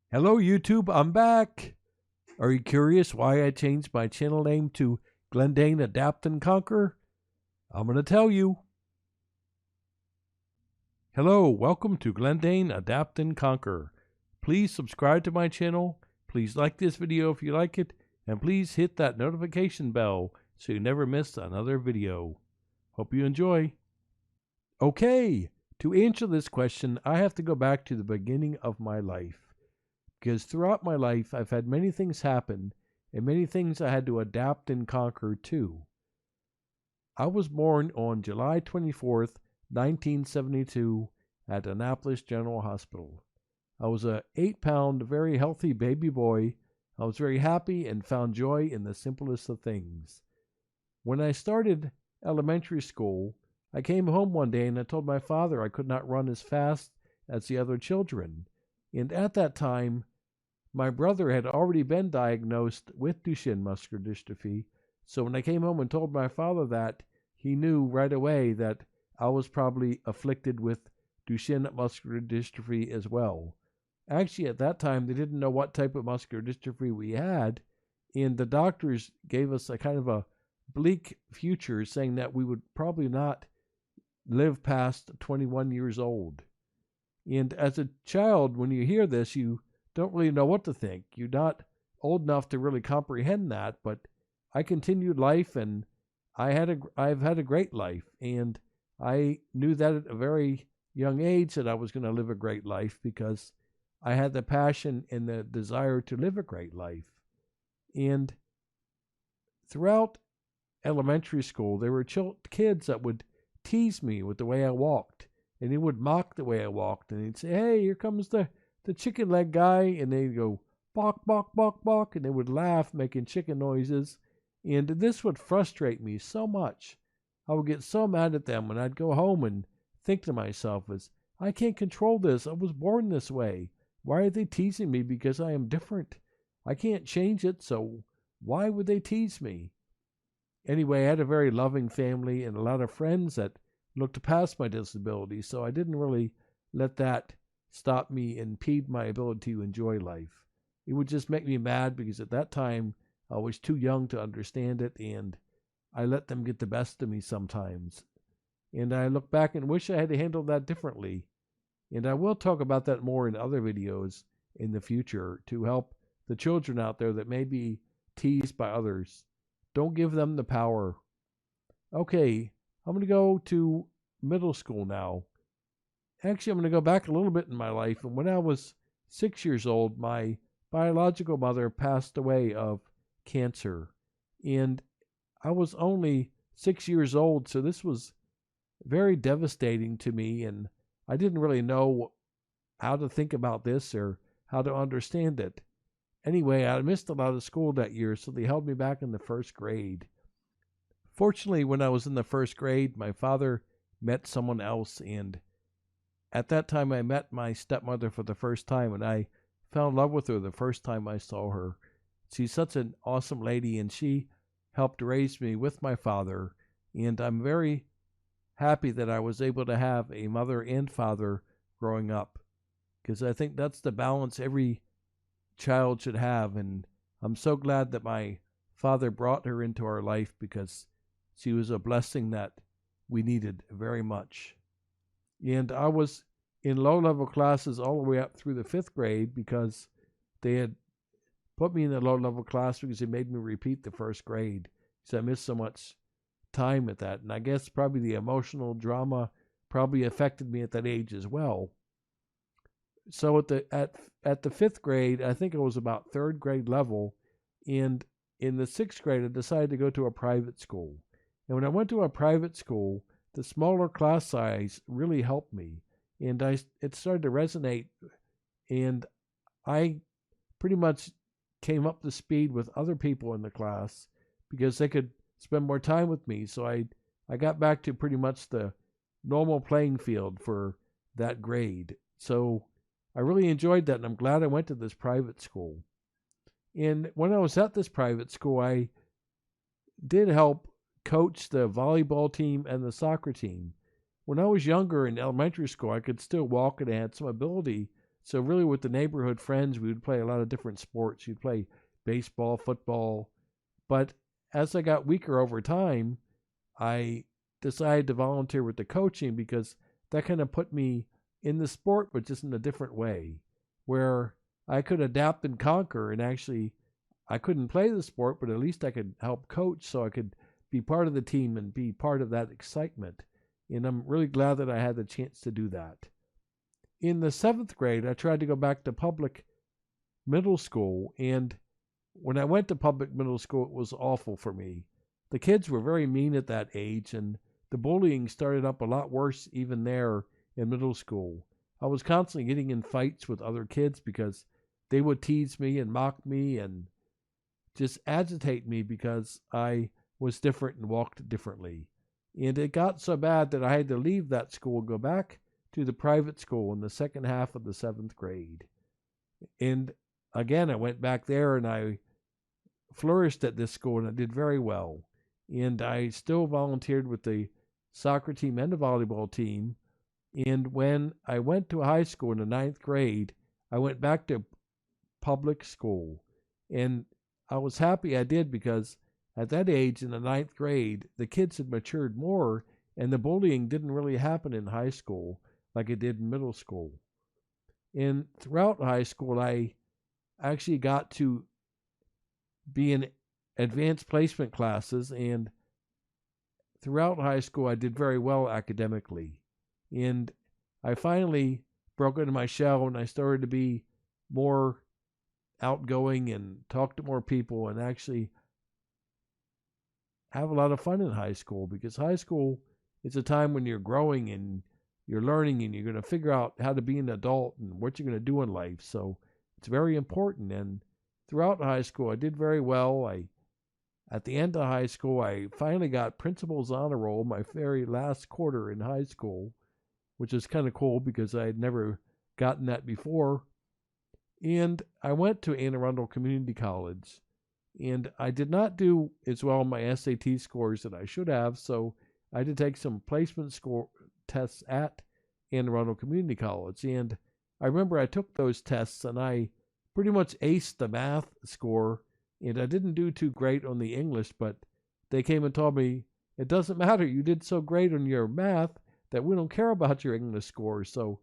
Hello YouTube, I'm back. Are you curious why I changed my channel name to GlennDane Adapt and Conquer? I'm going to tell you. Hello, welcome to GlennDane Adapt and Conquer. Please subscribe to my channel, please like this video if you like it, and please hit that notification bell so you never miss another video. Hope you enjoy. Okay, to answer this question, I have to go back to the beginning of my life. Because throughout my life, I've had many things happen, and many things I had to adapt and conquer too. I was born on July 24th, 1972, at Annapolis General Hospital. I was a 8-pound, very healthy baby boy. I was very happy and found joy in the simplest of things. When I started elementary school, I came home one day and I told my father I could not run as fast as the other children. And at that time, my brother had already been diagnosed with Duchenne Muscular Dystrophy, so when I came home and told my father that, he knew right away that I was probably afflicted with Duchenne Muscular Dystrophy as well. Actually, at that time, they didn't know what type of muscular dystrophy we had, and the doctors gave us a kind of a bleak future, saying that we would probably not live past 21 years old. And as a child, when you hear this, you don't really know what to think. You're not old enough to really comprehend that, but I continued life, and I've had a great life, and I knew that at a very young age that I was going to live a great life because I had the passion and the desire to live a great life. And throughout elementary school, there were kids that would tease me with the way I walked. And he would mock the way I walked, and he'd say, "Hey, here comes the chicken leg guy," and they'd go, "Bawk, bawk, bawk, bawk," and they would laugh, making chicken noises, and this would frustrate me so much. I would get so mad at them, and I'd go home and think to myself, I can't control this. I was born this way. Why are they teasing me because I am different? I can't change it, so why would they tease me? Anyway, I had a very loving family and a lot of friends that looked past my disability, so I didn't really let that stop me and impede my ability to enjoy life. It would just make me mad because at that time I was too young to understand it, and I let them get the best of me sometimes. And I look back and wish I had handled that differently. And I will talk about that more in other videos in the future to help the children out there that may be teased by others. Don't give them the power. Okay, I'm going to go to middle school now. Actually, I'm going to go back a little bit in my life. And when I was 6 years old, my biological mother passed away of cancer. And I was only 6 years old, so this was very devastating to me. And I didn't really know how to think about this or how to understand it. Anyway, I missed a lot of school that year, so they held me back in the first grade. Fortunately, when I was in the first grade, my father met someone else, and at that time I met my stepmother for the first time, and I fell in love with her the first time I saw her. She's such an awesome lady, and she helped raise me with my father, and I'm very happy that I was able to have a mother and father growing up, because I think that's the balance every child should have, and I'm so glad that my father brought her into our life because she was a blessing that we needed very much. And I was in low-level classes all the way up through the 5th grade because they had put me in the low-level class because they made me repeat the first grade because I missed so much time at that. And I guess probably the emotional drama probably affected me at that age as well. So at the 5th grade, I think it was about 3rd grade level, and in the 6th grade, I decided to go to a private school. And when I went to a private school, the smaller class size really helped me, and it started to resonate, and I pretty much came up to speed with other people in the class because they could spend more time with me. So I got back to pretty much the normal playing field for that grade. So I really enjoyed that, and I'm glad I went to this private school. And when I was at this private school, I did help coach the volleyball team and the soccer team. When I was younger in elementary school, I could still walk and I had some ability, So really with the neighborhood friends, we would play a lot of different sports. You'd play baseball, football. But as I got weaker over time, I decided to volunteer with the coaching because that kind of put me in the sport, but just in a different way, where I could adapt and conquer. And actually, I couldn't play the sport, but at least I could help coach so I could be part of the team and be part of that excitement. And I'm really glad that I had the chance to do that. In the 7th grade, I tried to go back to public middle school. And when I went to public middle school, it was awful for me. The kids were very mean at that age, and the bullying started up a lot worse even there in middle school. I was constantly getting in fights with other kids because they would tease me and mock me and just agitate me because I was different and walked differently. And it got so bad that I had to leave that school and go back to the private school in the second half of the 7th grade. And again, I went back there and I flourished at this school and I did very well. And I still volunteered with the soccer team and the volleyball team. And when I went to high school in the 9th grade, I went back to public school. And I was happy I did because at that age in the 9th grade, the kids had matured more and the bullying didn't really happen in high school like it did in middle school. And throughout high school, I actually got to be in advanced placement classes, and throughout high school, I did very well academically. And I finally broke into my shell and I started to be more outgoing and talk to more people and actually have a lot of fun in high school, because high school is a time when you're growing and you're learning and you're going to figure out how to be an adult and what you're going to do in life. So it's very important. And throughout high school, I did very well. At the end of high school, I finally got principal's honor roll my very last quarter in high school, which is kind of cool because I had never gotten that before. And I went to Anne Arundel Community College, and I did not do as well in my SAT scores that I should have, so I had to take some placement score tests at Anne Arundel Community College. And I remember I took those tests and I pretty much aced the math score, and I didn't do too great on the English, but they came and told me, it doesn't matter, you did so great on your math that we don't care about your English scores. So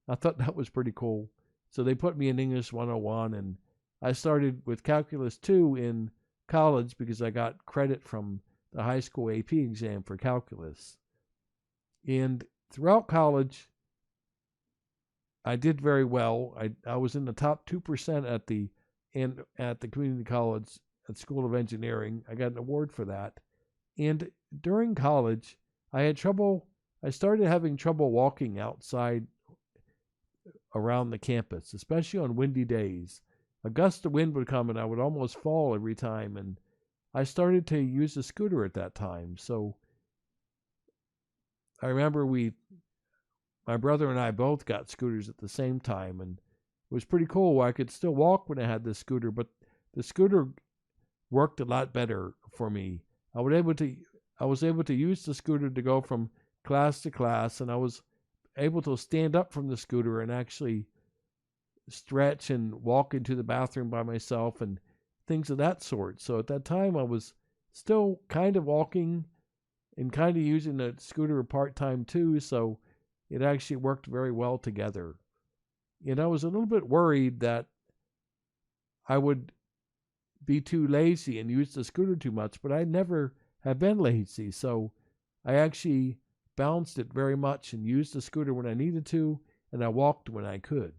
I thought that was pretty cool. So they put me in English 101, and I started with Calculus 2 in college because I got credit from the high school AP exam for calculus. And throughout college, I did very well. I was in the top 2% at the community college at School of Engineering. I got an award for that. And during college, I started having trouble walking outside around the campus, especially on windy days. A gust of wind would come and I would almost fall every time. And I started to use a scooter at that time. So I remember my brother and I both got scooters at the same time, and it was pretty cool. I could still walk when I had the scooter, but the scooter worked a lot better for me. I was able to use the scooter to go from class to class, and I was able to stand up from the scooter and actually stretch and walk into the bathroom by myself and things of that sort. So at that time, I was still kind of walking and kind of using the scooter part-time too, so it actually worked very well together. And I was a little bit worried that I would be too lazy and use the scooter too much, but I never have been lazy, so I actually balanced it very much and used the scooter when I needed to, and I walked when I could.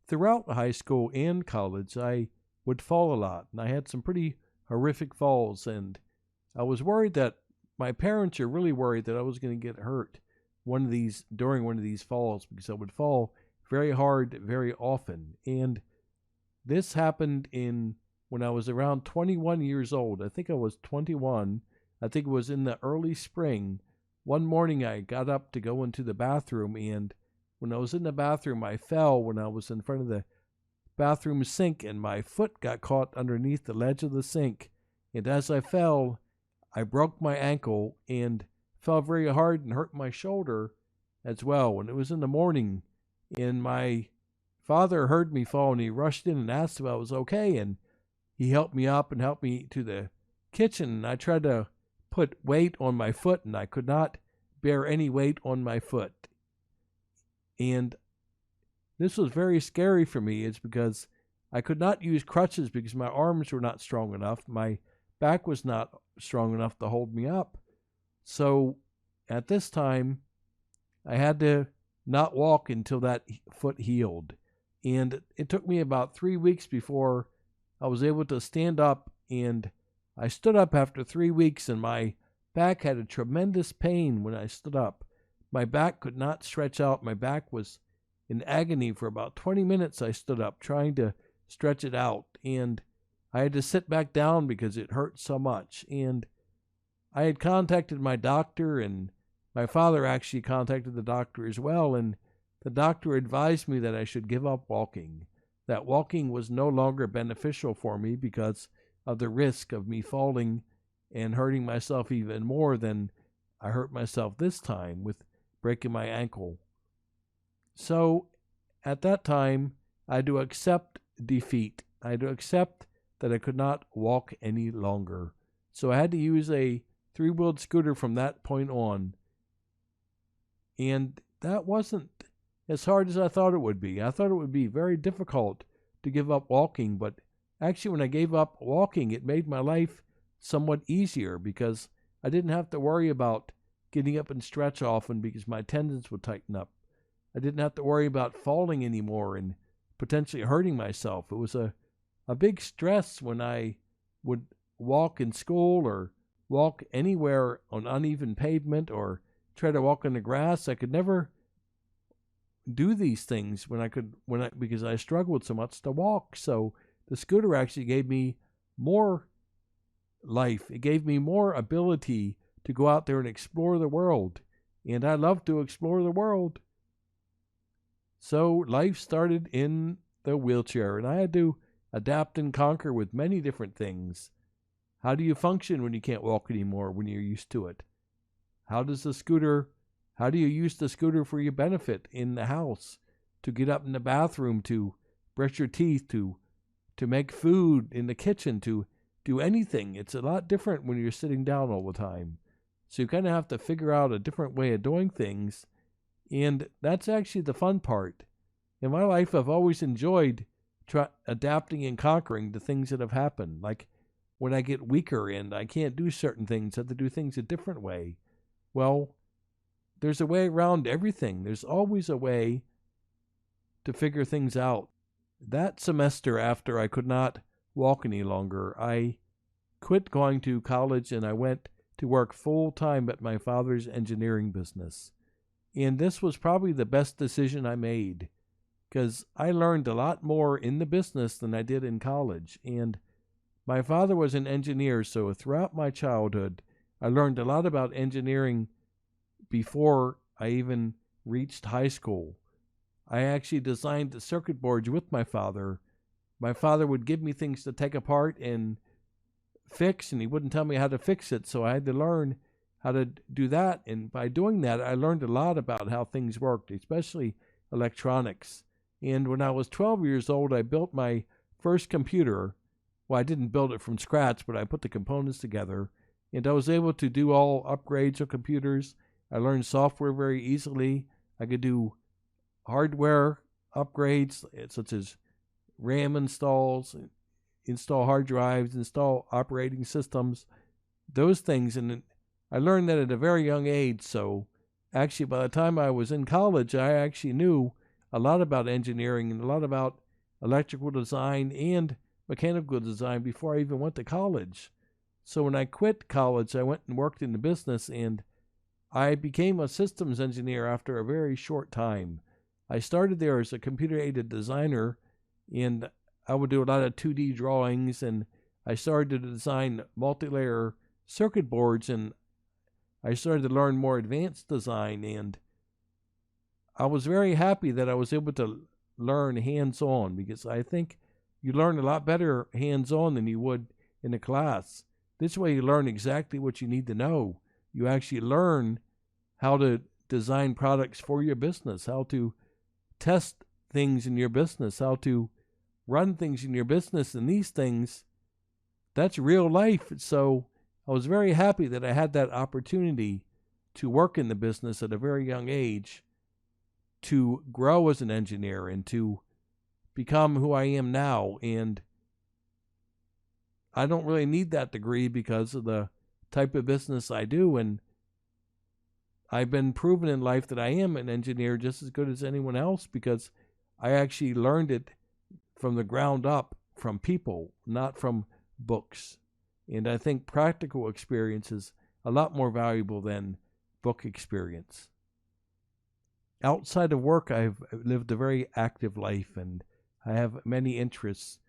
Throughout high school and college, I would fall a lot, and I had some pretty horrific falls, and I was worried that my parents are really worried that I was going to get hurt during one of these falls, because I would fall very hard very often. And this happened when I was around 21 years old. I think I was 21. I think it was in the early spring. One morning I got up to go into the bathroom, and when I was in the bathroom, I fell when I was in front of the bathroom sink, and my foot got caught underneath the ledge of the sink. And as I fell, I broke my ankle and fell very hard and hurt my shoulder as well. When it was in the morning, and my father heard me fall, and he rushed in and asked if I was okay, and he helped me up and helped me to the kitchen. And I tried to put weight on my foot, and I could not bear any weight on my foot. And this was very scary for me. It's because I could not use crutches because my arms were not strong enough. My back was not strong enough to hold me up. So at this time, I had to not walk until that foot healed. And it took me about 3 weeks before I was able to stand up. And I stood up after 3 weeks, and my back had a tremendous pain when I stood up. My back could not stretch out. My back was in agony for about 20 minutes. I stood up trying to stretch it out, and I had to sit back down because it hurt so much. And I had contacted my doctor, and my father actually contacted the doctor as well, and the doctor advised me that I should give up walking, that walking was no longer beneficial for me because of the risk of me falling and hurting myself even more than I hurt myself this time with breaking my ankle. So at that time, I had to accept defeat. I had to accept that I could not walk any longer. So I had to use a 3-wheeled scooter from that point on. And that wasn't as hard as I thought it would be. I thought it would be very difficult to give up walking, but actually when I gave up walking, it made my life somewhat easier because I didn't have to worry about getting up and stretch often because my tendons would tighten up. I didn't have to worry about falling anymore and potentially hurting myself. It was a big stress when I would walk in school or walk anywhere on uneven pavement or try to walk on the grass. I could never do these things because I struggled so much to walk. So the scooter actually gave me more life. It gave me more ability to go out there and explore the world. And I love to explore the world. So life started in the wheelchair, and I had to adapt and conquer with many different things. How do you function when you can't walk anymore, when you're used to it? How do you use the scooter for your benefit in the house, to get up in the bathroom, to brush your teeth, to make food in the kitchen, to do anything? It's a lot different when you're sitting down all the time. So you kind of have to figure out a different way of doing things, and that's actually the fun part. In my life, I've always enjoyed adapting and conquering the things that have happened. Like when I get weaker and I can't do certain things, I have to do things a different way. Well, there's a way around everything. There's always a way to figure things out. That semester, after I could not walk any longer, I quit going to college and I went to work full-time at my father's engineering business. And this was probably the best decision I made because I learned a lot more in the business than I did in college. And my father was an engineer, so throughout my childhood, I learned a lot about engineering before I even reached high school. I actually designed the circuit boards with my father. My father would give me things to take apart and fix, and he wouldn't tell me how to fix it, so I had to learn how to do that. And by doing that, I learned a lot about how things worked, especially electronics. And when I was 12 years old, I built my first computer. Well, I didn't build it from scratch, but I put the components together. And I was able to do all upgrades of computers. I learned software very easily. I could do hardware upgrades, such as RAM installs, install hard drives, install operating systems, those things. And I learned that at a very young age. So actually, by the time I was in college, I actually knew a lot about engineering and a lot about electrical design and mechanical design before I even went to college. So when I quit college, I went and worked in the business, and I became a systems engineer after a very short time. I started there as a computer-aided designer, and I would do a lot of 2D drawings, and I started to design multi-layer circuit boards, and I started to learn more advanced design, and I was very happy that I was able to learn hands-on, because I think you learn a lot better hands-on than you would in a class. This way you learn exactly what you need to know. You actually learn how to design products for your business, how to test things in your business, how to run things in your business, and these things, that's real life. So I was very happy that I had that opportunity to work in the business at a very young age, to grow as an engineer and to become who I am now. And I don't really need that degree because of the type of business I do, and I've been proven in life that I am an engineer just as good as anyone else, because I actually learned it from the ground up, from people, not from books. And I think practical experience is a lot more valuable than book experience. Outside of work, I've lived a very active life, and I have many interests.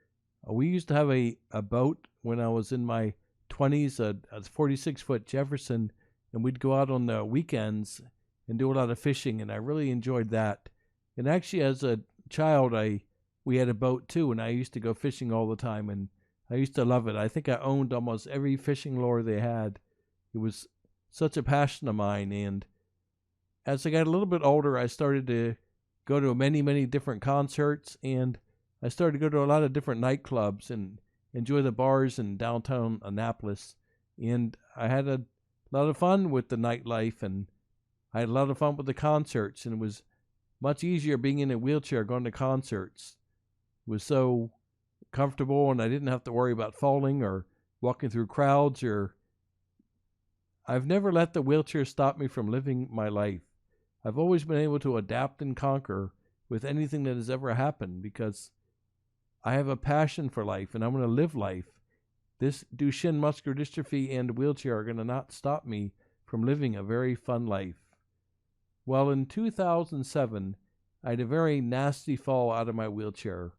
We used to have a boat when I was in my 20s, a 46-foot Jefferson, and we'd go out on the weekends and do a lot of fishing, and I really enjoyed that. And actually, as a child, we had a boat too, and I used to go fishing all the time, and I used to love it. I think I owned almost every fishing lure they had. It was such a passion of mine, and as I got a little bit older, I started to go to many, many different concerts, and I started to go to a lot of different nightclubs and enjoy the bars in downtown Annapolis. And I had a lot of fun with the nightlife, and I had a lot of fun with the concerts, and it was much easier being in a wheelchair going to concerts. It was so comfortable, and I didn't have to worry about falling or walking through crowds. Or I've never let the wheelchair stop me from living my life. I've always been able to adapt and conquer with anything that has ever happened, because I have a passion for life, and I'm going to live life. This Duchenne Muscular Dystrophy and wheelchair are going to not stop me from living a very fun life. Well, in 2007, I had a very nasty fall out of my wheelchair.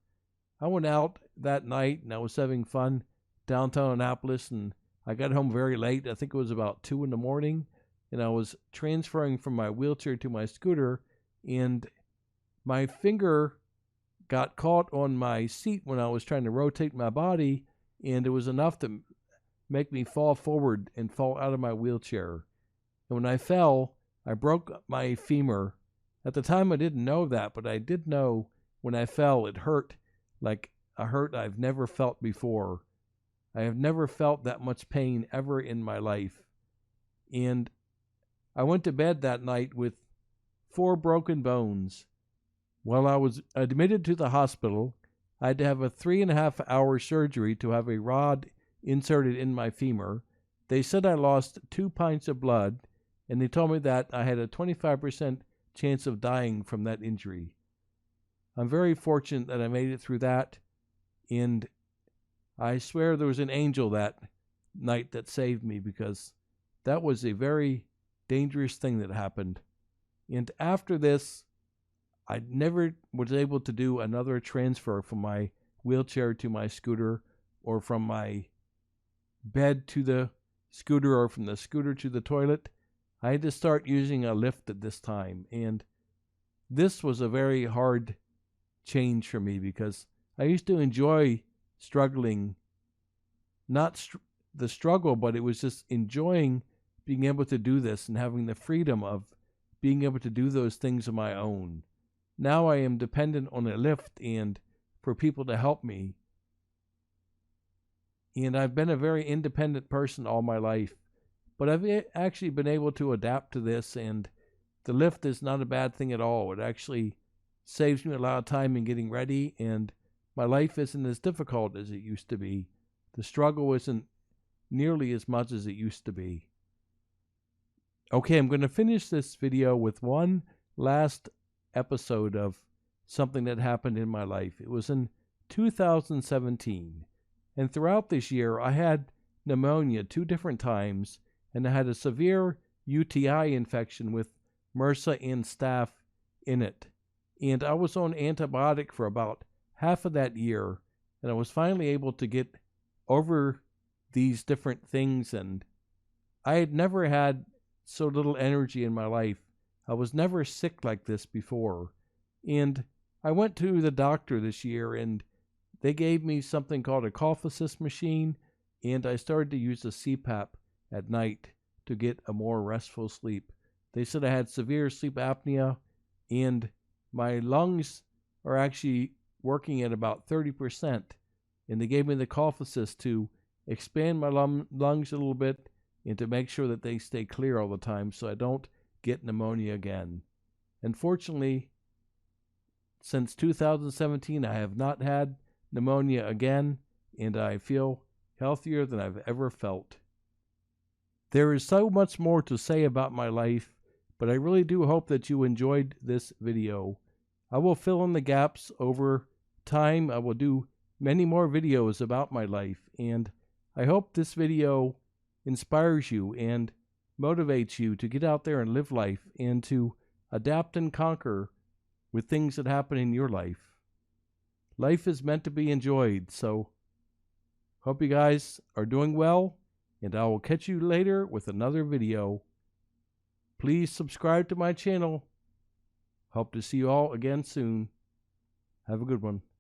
I went out that night, and I was having fun downtown Annapolis, and I got home very late. I think it was about 2 in the morning, and I was transferring from my wheelchair to my scooter, and my finger got caught on my seat when I was trying to rotate my body, and it was enough to make me fall forward and fall out of my wheelchair. And when I fell, I broke my femur. At the time, I didn't know that, but I did know when I fell, it hurt like a hurt I've never felt before. I have never felt that much pain ever in my life. And I went to bed that night with 4 broken bones. While I was admitted to the hospital, I had to have a 3.5-hour surgery to have a rod inserted in my femur. They said I lost 2 pints of blood, and they told me that I had a 25% chance of dying from that injury. I'm very fortunate that I made it through that, and I swear there was an angel that night that saved me, because that was a very dangerous thing that happened. And after this, I never was able to do another transfer from my wheelchair to my scooter, or from my bed to the scooter, or from the scooter to the toilet. I had to start using a lift at this time, and this was a very hard change for me, because I used to enjoy struggling, not the struggle, but it was just enjoying being able to do this and having the freedom of being able to do those things on my own. Now I am dependent on a lift and for people to help me. And I've been a very independent person all my life. But I've actually been able to adapt to this, and the lift is not a bad thing at all. It actually saves me a lot of time in getting ready, and my life isn't as difficult as it used to be. The struggle isn't nearly as much as it used to be. Okay, I'm going to finish this video with one last episode of something that happened in my life. It was in 2017, and throughout this year I had pneumonia 2 different times, and I had a severe UTI infection with MRSA and staph in it. And I was on antibiotic for about half of that year, and I was finally able to get over these different things, and I had never had so little energy in my life. I was never sick like this before. And I went to the doctor this year, and they gave me something called a cough assist machine, and I started to use a CPAP at night to get a more restful sleep. They said I had severe sleep apnea, and my lungs are actually working at about 30%. And they gave me the cough assist to expand my lungs a little bit and to make sure that they stay clear all the time so I don't get pneumonia again. And fortunately, since 2017, I have not had pneumonia again, and I feel healthier than I've ever felt. There is so much more to say about my life, but I really do hope that you enjoyed this video. I will fill in the gaps over time. I will do many more videos about my life, and I hope this video inspires you and motivates you to get out there and live life and to adapt and conquer with things that happen in your life. Life is meant to be enjoyed, so hope you guys are doing well, and I will catch you later with another video. Please subscribe to my channel. Hope to see you all again soon. Have a good one.